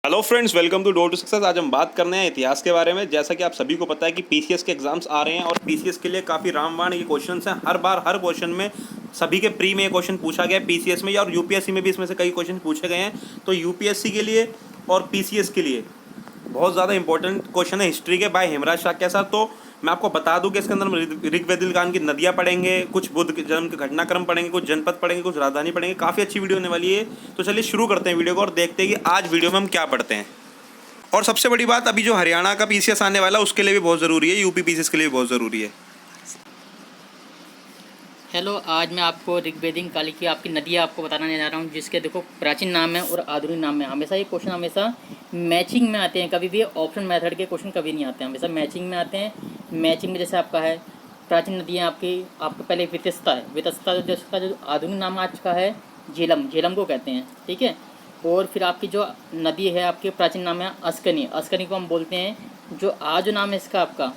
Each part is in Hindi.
Hello friends, welcome to Door to Success. आज हम बात करने हैं इतिहास के बारे में। जैसा कि आप सभी को पता है कि पीसीएस के एग्जाम्स आ रहे हैं और पीसीएस के लिए काफ़ी रामबाण ये क्वेश्चंस हैं। हर बार हर क्वेश्चन में सभी के प्री में ये क्वेश्चन पूछा गया है, पीसीएस में और यूपीएससी में भी इसमें से कई क्वेश्चन पूछे गए हैं। तो यूपीएससी के लिए और पीसीएस के लिए बहुत ज़्यादा इंपॉर्टेंट क्वेश्चन है हिस्ट्री के बाय हेमराज शाक्य सर। तो मैं आपको बता दूं कि इसके अंदर हम ऋग्वेदिक काल की नदियाँ पढ़ेंगे, कुछ बुद्ध के जन्म के घटनाक्रम पढ़ेंगे, कुछ जनपद पढ़ेंगे, कुछ राजधानी पढ़ेंगे। काफ़ी अच्छी वीडियो होने वाली है। तो चलिए शुरू करते हैं वीडियो को और देखते हैं कि आज वीडियो में हम क्या पढ़ते हैं। और सबसे बड़ी बात, अभी जो हरियाणा का पीसीएस आने वाला है उसके लिए भी बहुत ज़रूरी है, यूपी पीसीएस के लिए भी बहुत ज़रूरी है। हेलो, आज मैं आपको ऋग्वेदिक काल की आपकी नदियाँ आपको बताने जा रहा हूँ, जिसके देखो प्राचीन नाम है और आधुनिक नाम है। हमेशा ये क्वेश्चन हमेशा मैचिंग में आते हैं, कभी भी ऑप्शन मेथड के क्वेश्चन कभी नहीं आते हैं, हमेशा मैचिंग में आते हैं। मैचिंग में जैसे आपका है प्राचीन नदियाँ आपका पहले वितस्ता है, वितस्ता जिसका जो आधुनिक नाम आज का है झेलम, झेलम को कहते हैं, ठीक है। और फिर आपकी जो नदी है आपके प्राचीन नाम है अस्कनी, अस्कनी को हम बोलते हैं। जो आज नाम है इसका आपका,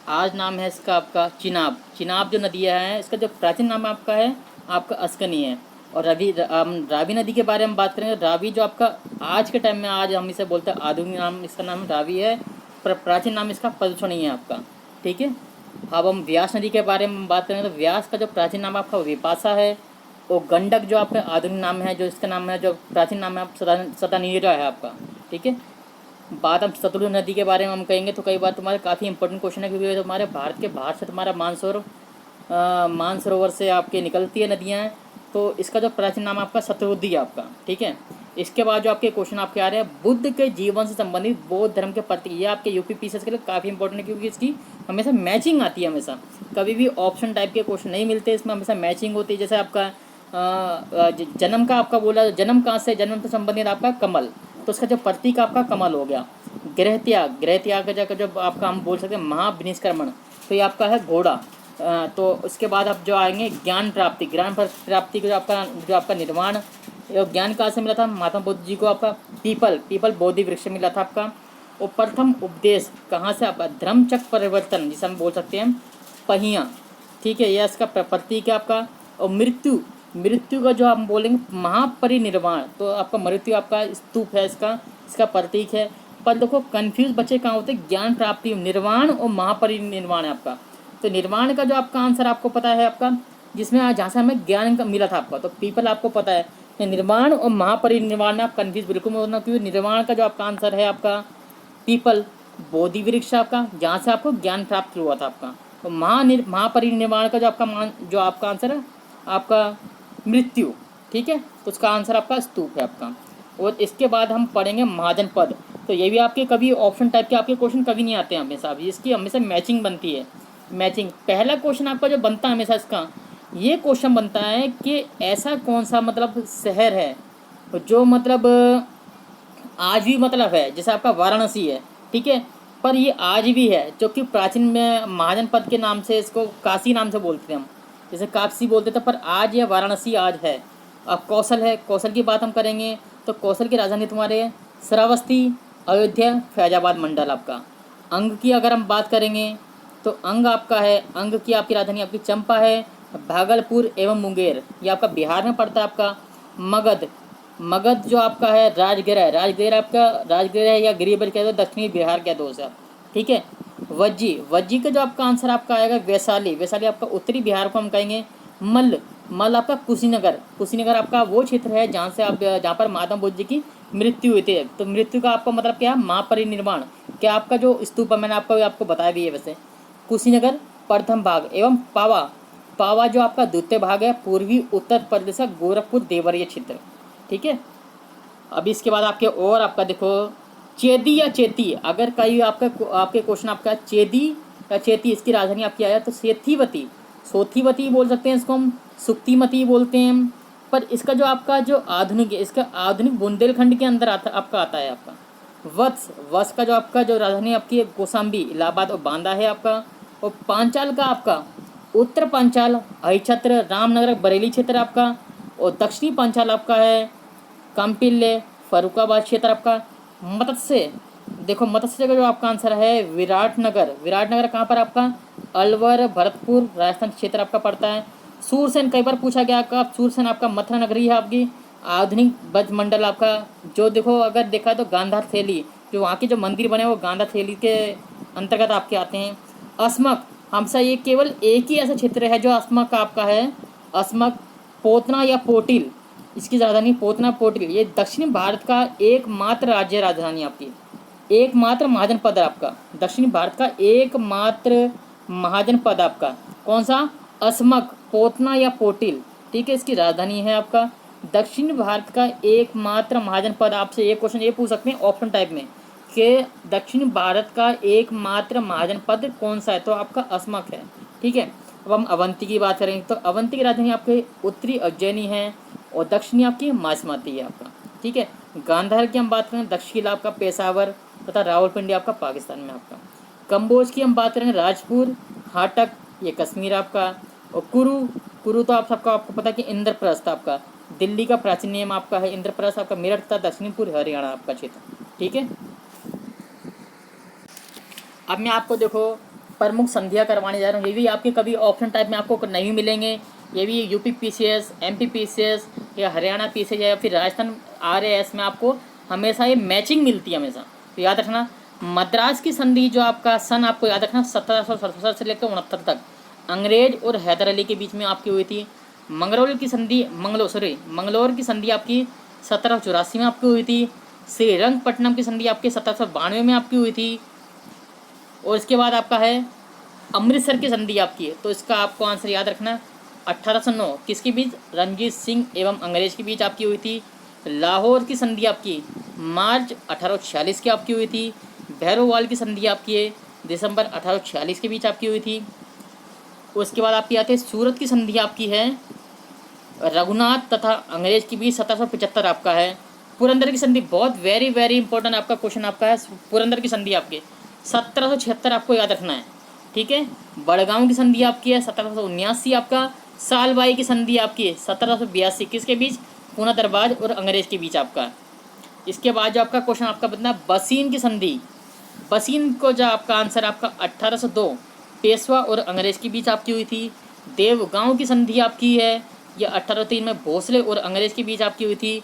आज नाम है इसका आपका चिनाब, चिनाब जो नदियाँ है इसका जो प्राचीन नाम आपका है आपका अस्कनी है। और रावी नदी के बारे में बात करेंगे। रावी जो आपका आज के टाइम में, आज हम इसे बोलते हैं आधुनिक नाम इसका नाम रावी है, पर प्राचीन नाम इसका पदुचनी है आपका, ठीक है। अब हम व्यास नदी के बारे में बात करेंगे तो व्यास का जो प्राचीन नाम आपका विपाशा है। और गंडक जो आपका आधुनिक नाम है, जो इसका नाम है, जो प्राचीन नाम है सदानीरा है आपका, ठीक है। बात हम सतलुज नदी के बारे में हम कहेंगे तो कई बार तुम्हारे काफ़ी इंपॉर्टेंट क्वेश्चन है, क्योंकि तुम्हारे भारत के बाहर से तुम्हारा मानसरोवर से आपके निकलती है नदियाँ। तो इसका जो प्राचीन नाम आपका शतरुद्धि है आपका, ठीक है। इसके बाद जो आपके क्वेश्चन आपके आ रहे हैं बुद्ध के जीवन से संबंधित बौद्ध धर्म के प्रतीक, ये आपके यूपी पीसीएस के लिए काफ़ी इंपॉर्टेंट है, क्योंकि इसकी हमेशा मैचिंग आती है। हमेशा कभी भी ऑप्शन टाइप के क्वेश्चन नहीं मिलते, इसमें हमेशा मैचिंग होती है। जैसे आपका जन्म का आपका बोला, जन्म कहाँ से, जन्म से संबंधित आपका कमल, तो उसका जो प्रतीक आपका कमल हो गया। गृह त्याग, गृह त्याग का जब आपका हम बोल सकते हैं महाविनिष्क्रमण, तो ये आपका है घोड़ा। तो उसके बाद आप जो आएंगे ज्ञान प्राप्ति, ज्ञान प्राप्ति का जो आपका निर्माण, ज्ञान कहाँ से मिला था महात्मा बुद्ध जी को, आपका पीपल बोधि वृक्ष मिला था आपका। और प्रथम उपदेश कहाँ से आपका धर्मचक्र परिवर्तन, जिसे हम बोल सकते हैं पहिया, ठीक है, यह इसका प्रतीक है आपका। और मृत्यु का जो हम बोलेंगे महापरिनिर्वाण, तो आपका मृत्यु आपका स्तूप है, इसका प्रतीक है। पर देखो कंफ्यूज बच्चे कहाँ होते हैं, ज्ञान प्राप्ति, निर्वाण और महापरिनिर्वाण है आपका। तो निर्वाण का जो आपका आंसर आपको पता है आपका, जिसमें जहाँ से हमें ज्ञान का मिला था आपका, तो पीपल आपको पता है। निर्वाण और महापरिनिर्वाण में आप कंफ्यूज बिल्कुल मत होना, क्योंकि निर्वाण का जो आपका आंसर है आपका पीपल बोधि वृक्ष आपका, जहाँ से आपको ज्ञान प्राप्त हुआ था आपका। तो महापरिनिर्वाण का जो आपका आंसर है आपका मृत्यु, ठीक है। तो उसका आंसर आपका स्तूप है आपका। और इसके बाद हम पढ़ेंगे महाजन पद। तो ये भी आपके कभी ऑप्शन टाइप के आपके क्वेश्चन कभी नहीं आते हैं हमेशा, अभी इसकी हमेशा मैचिंग बनती है। मैचिंग पहला क्वेश्चन आपका जो बनता है हमेशा, इसका ये क्वेश्चन बनता है कि ऐसा कौन सा मतलब शहर है जो मतलब आज भी मतलब है, जैसे आपका वाराणसी है, ठीक है, पर ये आज भी है, जो कि प्राचीन में महाजन पद के नाम से इसको काशी नाम से बोलते थे हम, जैसे काशी बोलते थे, पर आज ये वाराणसी आज है। अब कौशल है, कौशल की बात हम करेंगे तो कौशल की राजधानी तुम्हारे श्रावस्ती, अयोध्या, फैजाबाद मंडल आपका। अंग की अगर हम बात करेंगे तो अंग आपका है, अंग की आपकी राजधानी आपकी चंपा है, भागलपुर एवं मुंगेर, ये आपका बिहार में पड़ता है आपका। मगध, मगध जो आपका है राजगृह, राजगृह आपका, राजगृह या गिरिबर कह दो, दक्षिणी बिहार कह दो सर, ठीक है। वज्जी, वज्जी का जो आपका आंसर आपका आएगा वैशाली, वैशाली आपका उत्तरी बिहार को हम कहेंगे। मल्ल, मल्ल आपका कुशीनगर, कुशीनगर आपका वो क्षेत्र है जहाँ पर महात्मा बुद्ध जी की मृत्यु हुई थी। तो मृत्यु का आपका मतलब क्या है, महापरिनिर्वाण, क्या आपका जो स्तूप है, मैंने आपको बताया भी है वैसे। कुशीनगर प्रथम भाग एवं पावा, पावा जो आपका द्वितीय भाग है, पूर्वी उत्तर प्रदेश का गोरखपुर देवरिया क्षेत्र, ठीक है। अभी इसके बाद आपका देखो चेदी या चेती, अगर कहीं आपके क्वेश्चन आपका चेदी या चेती, इसकी राजधानी आपकी आया तो सेथीवती, सोथीवती बोल सकते हैं, इसको हम सुक्तिमती बोलते हैं। पर इसका जो आपका जो आधुनिक है, इसका आधुनिक बुंदेलखंड के अंदर आता है आपका। वत्स, वत्स का जो आपका जो राजधानी आपकी है कौशाम्बी, इलाहाबाद और बांदा है आपका। और पांचाल का आपका उत्तर पांचाल, अहिछत्र, रामनगर, बरेली क्षेत्र आपका। और दक्षिणी पांचाल आपका है काम्पिल्ले, फरुखाबाद क्षेत्र आपका। मत्स्य, देखो मत्स्य का जो आपका आंसर है विराटनगर, विराटनगर कहाँ पर आपका, अलवर, भरतपुर, राजस्थान क्षेत्र आपका पड़ता है। सूरसेन कई बार पूछा गया आपका, सूरसेन आपका मथुरा नगरी है आपकी, आधुनिक ब्रज मंडल आपका, जो देखो अगर देखा तो गांधार शैली, जो वहाँ के जो मंदिर बने हैं वो गांधार शैली के अंतर्गत आपके आते हैं। अस्मक, हमसा ये केवल एक ही ऐसा क्षेत्र है जो अस्मक आपका है। अस्मक, पोतना या पोटिल, इसकी राजधानी पोतना पोटिल, ये दक्षिण भारत का एकमात्र राज्य राजधानी आपकी, एकमात्र महाजन पद है आपका, दक्षिण भारत का एकमात्र महाजन पद आपका कौन सा, अस्मक, पोतना या पोटिल, ठीक है, इसकी राजधानी है आपका। दक्षिण भारत का एकमात्र महाजन पद, आपसे एक क्वेश्चन ये पूछ सकते हैं ऑप्शन टाइप में कि दक्षिण भारत का एकमात्र महाजन पद कौन सा है, तो आपका अस्मक है, ठीक है। अब हम अवंती की बात करेंगे तो अवंती की राजधानी आपके उत्तरी उज्जैनी है और दक्षिणी आपकी मासमाती है आपका, ठीक है। गांधार की हम बात करें, दक्षिण आपका पेशावर तथा रावलपिंडी आपका पाकिस्तान में आपका। कंबोज की हम बात करेंगे, राजपुर, हाटक, ये कश्मीर आपका। और कुरु तो आप सबका आपको पता है कि इंद्रप्रस्थ आपका दिल्ली का प्राचीन नाम आपका है, इंद्रप्रस्थ आपका मेरठ तथा दक्षिणपुर हरियाणा आपका क्षेत्र, ठीक है। अब मैं आपको देखो प्रमुख संधियाँ करवाने जा रहा हूँ, ये भी आपके कभी ऑप्शन टाइप में आपको नहीं मिलेंगे, ये भी यूपी पीसीएस, एमपी पीसीएस या हरियाणा पीसीएस या फिर राजस्थान आरएएस में आपको हमेशा ये मैचिंग मिलती है हमेशा, तो याद रखना। मद्रास की संधि जो आपका सन आपको याद रखना 1767 से लेकर 69 तक अंग्रेज और हैदर अली के बीच में आपकी हुई थी। मंगलौर की संधि मंगलौर की संधि आपकी 1784 में आपकी हुई थी। श्रीरंगपट्टनम की संधि आपके 1792 में आपकी हुई थी। और इसके बाद आपका है अमृतसर की संधि आपकी है, तो इसका आपको आंसर याद रखना 1809 किसके बीच, रणजीत सिंह एवं अंग्रेज के बीच आपकी हुई थी। लाहौर की संधि आपकी मार्च 1846 की आपकी हुई थी। भैरोवाल की संधि आपकी है दिसंबर 1846 के बीच आपकी हुई थी। उसके बाद आपकी आती है सूरत की संधि आपकी है रघुनाथ तथा अंग्रेज के बीच 1775 आपका है। पुरंदर की संधि बहुत वेरी वेरी इंपॉर्टेंट आपका क्वेश्चन आपका है, पुरंदर की संधि आपके 1776 आपको याद रखना है, ठीक है। बड़गांव की संधि आपकी है 1779 आपका। सालबाई की संधि आपकी है 1782 किसके बीच, पूना दरबार और अंग्रेज के बीच आपका। इसके बाद जो आपका क्वेश्चन आपका बताना बसीन की संधि, बसीन को जो आपका आंसर आपका 1802 पेशवा और अंग्रेज के बीच आपकी हुई थी। देवगांव की संधि आपकी है यह 1803 में भोसले और अंग्रेज के बीच आपकी हुई थी।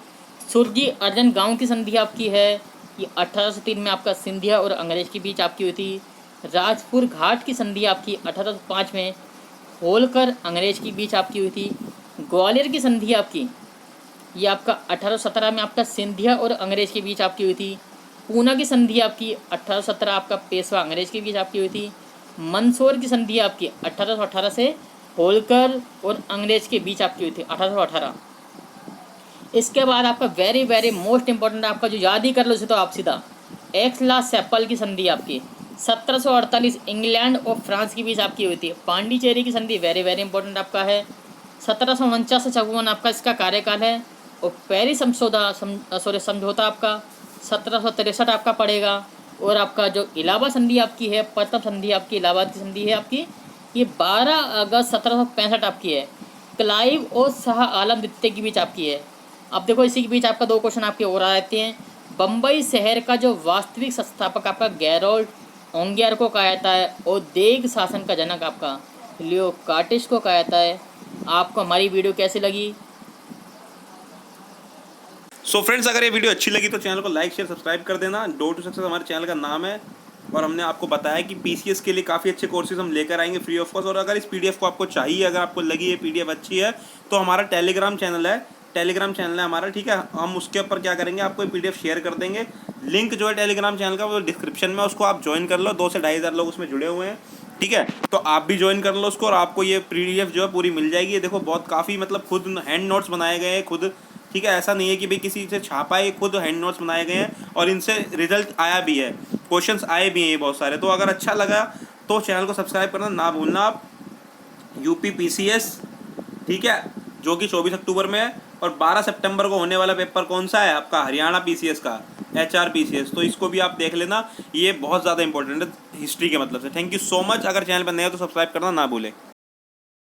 सुरजी अर्जन गांव की संधि आपकी है ये 1803 में आपका सिंधिया और अंग्रेज के बीच आपकी हुई थी। राजपुर घाट की संधि आपकी 1805 में होलकर अंग्रेज के बीच आपकी हुई थी। ग्वालियर की संधि आपकी ये आपका 1817 में आपका सिंधिया और अंग्रेज के बीच आपकी हुई थी। पूना की संधि आपकी 1817 आपका पेशवा अंग्रेज के बीच आपकी हुई थी। मंदसौर की संधि आपकी 1818 से होलकर और अंग्रेज के बीच आपकी हुई थी 1818। इसके बाद आपका वेरी वेरी मोस्ट इंपॉर्टेंट आपका जो याद ही कर लो इसे तो आप सीधा एक्सला सेपल की संधि आपकी 1748 इंग्लैंड और फ्रांस के बीच आपकी हुई थी। पांडिचेरी की संधि वेरी वेरी इंपॉर्टेंट आपका है 1749 से 54 आपका इसका कार्यकाल है। और पेरिस समझौता आपका 1763 आपका पड़ेगा। और आपका जो इलाहाबाद संधि आपकी है प्रथम संधि आपकी इलाहाबाद की संधि है आपकी ये 12 अगस्त 1765 आपकी है। क्लाइव और शाह आलम द्वितीय के बीच आपकी है। अब देखो इसी के बीच आपका दो क्वेश्चन आपके और आ जाते हैं। बम्बई शहर का जो वास्तविक संस्थापक आपका गैरोल्ड ओंगियर को कहा जाता है और देग शासन का जनक आपका लियो कार्टिस को कहा जाता है। आपको हमारी वीडियो कैसी लगी? सो फ्रेंड्स अगर ये वीडियो अच्छी लगी तो चैनल को लाइक शेयर सब्सक्राइब कर देना। डोर टू सक्सेस हमारे चैनल का नाम है और हमने आपको बताया कि पीसीएस के लिए काफ़ी अच्छे कोर्सेज हम लेकर आएंगे फ्री ऑफ कॉस्ट। और अगर इस पीडीएफ को आपको चाहिए, अगर आपको लगी ये पीडीएफ अच्छी है तो हमारा टेलीग्राम चैनल है हमारा, ठीक है। हम उसके ऊपर क्या करेंगे आपको पीडीएफ शेयर कर देंगे। लिंक जो है टेलीग्राम चैनल का वो डिस्क्रिप्शन में, उसको आप ज्वाइन कर लो। 2 से 2,500 लोग उसमें जुड़े हुए हैं, ठीक है। तो आप भी ज्वाइन कर लो उसको और आपको ये पीडीएफ जो है पूरी मिल जाएगी। ये देखो बहुत काफ़ी मतलब खुद हैंड नोट्स बनाए गए हैं खुद, ठीक है। ऐसा नहीं है कि भाई किसी से छापा है, खुद हैंड नोट्स बनाए गए हैं और इनसे रिजल्ट आया भी है, क्वेश्चंस आए भी हैं ये बहुत सारे। तो अगर अच्छा लगा तो चैनल को सब्सक्राइब करना ना भूलना आप। यूपी पीसीएस, ठीक है, जो कि 24 अक्टूबर में है। और 12 सितंबर को होने वाला पेपर कौन सा है आपका, हरियाणा पीसीएस का HRPCS। तो इसको भी आप देख लेना, ये बहुत ज़्यादा इंपॉर्टेंट है हिस्ट्री के मतलब से। Thank you so much. अगर चैनल पर नए हो तो सब्सक्राइब करना ना भूलें।